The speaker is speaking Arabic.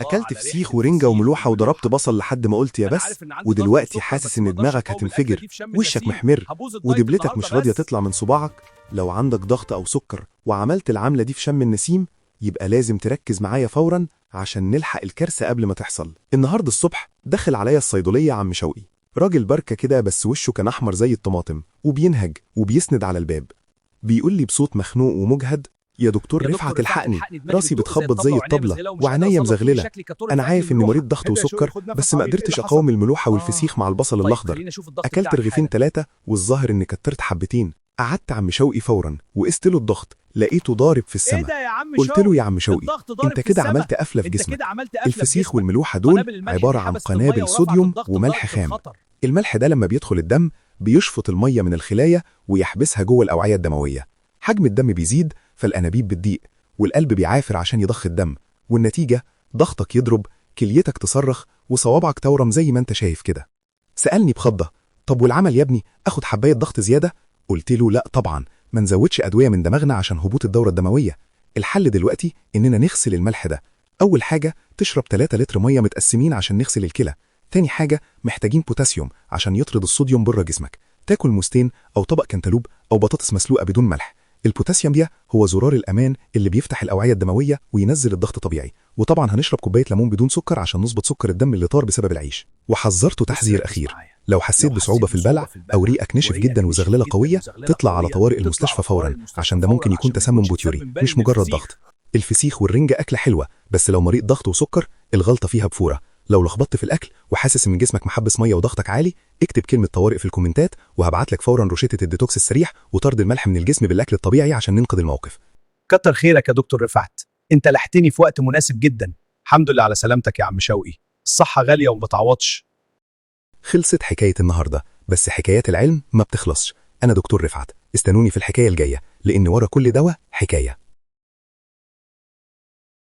أكلت فسيخ ورنجة وملوحة وضربت بصل لحد ما قلت يا بس، ودلوقتي حاسس إن دماغك هتنفجر، وشك محمر، ودبلتك مش راضية تطلع من صباعك. لو عندك ضغط أو سكر وعملت العملة دي في شم النسيم، يبقى لازم تركز معايا فوراً عشان نلحق الكارثة قبل ما تحصل. النهاردة الصبح دخل عليا الصيدلية عم شوقي، راجل بركة كده بس وشه كان أحمر زي الطماطم، وبينهج وبيسند على الباب. بيقول لي بصوت مخنوق ومجهد: يا دكتور رفعت الحقني، راسي بتخبط زي الطبلة وعينيا مزغللة. أنا عارف إني مريض ضغط وسكر، بس ما قدرتش أقاوم الملوحة والفسيخ مع البصل الأخضر. أكلت رغيفين 3 والظاهر إني كترت حبتين. قعدت عم شوقي فورا وقست له الضغط، لقيته ضارب في السماء. قلت له: يا عم شوقي، انت كده عملت قفلة في جسمك. الفسيخ والملوحة دول عبارة عن قنابل صوديوم وملح خام. الملح ده لما بيدخل الدم بيشفط المية من الخلايا ويحبسها جوه الأوعية الدموية. حجم الدم بيزيد، فالأنابيب بتضيق، والقلب بيعافر عشان يضخ الدم، والنتيجة ضغطك يضرب، كليتك تصرخ، وصوابعك تورم زي ما انت شايف كده. سألني بخضة: طب والعمل يا ابني، اخد حباية ضغط زيادة؟ قلت له: لا طبعا، ما نزودش أدوية من دماغنا عشان هبوط الدورة الدموية. الحل دلوقتي إننا نغسل الملح ده. أول حاجة تشرب 3 لتر مية متقسمين عشان نغسل الكلى. تاني حاجة محتاجين بوتاسيوم عشان يطرد الصوديوم بره جسمك. تاكل موزتين أو طبق كنتالوب أو بطاطس مسلوقة بدون ملح. البوتاسيوم ده هو زرار الأمان اللي بيفتح الأوعية الدموية وينزل الضغط طبيعي. وطبعا هنشرب كوباية ليمون بدون سكر عشان نظبط سكر الدم اللي طار بسبب العيش. وحذرته تحذير أخير: لو حسيت بصعوبة في البلع أو ريقك نشف جدا وزغللة قوية، تطلع على طوارئ المستشفى فورا، عشان ده ممكن يكون تسمم بوتيوري مش مجرد ضغط. الفسيخ والرنجة أكلة حلوة، بس لو مريض ضغط وسكر الغلطة فيها بفورة. لو لخبطت في الأكل وحاسس إن جسمك محبس مية وضغطك عالي، اكتب كلمة طوارئ في الكومنتات وهبعت لك فورا روشتة الديتوكس السريع وطرد الملح من الجسم بالأكل الطبيعي عشان ننقذ الموقف. كتر خيرك يا دكتور رفعت، انت لحقتني في وقت مناسب جدا. الحمد لله على سلامتك يا عم شوقي، الصحة غالية وما بتعوضش. خلصت حكاية النهاردة، بس حكايات العلم ما بتخلصش. أنا دكتور رفعت، استنوني في الحكاية الجاية، لأن ورا كل دواء حكاية.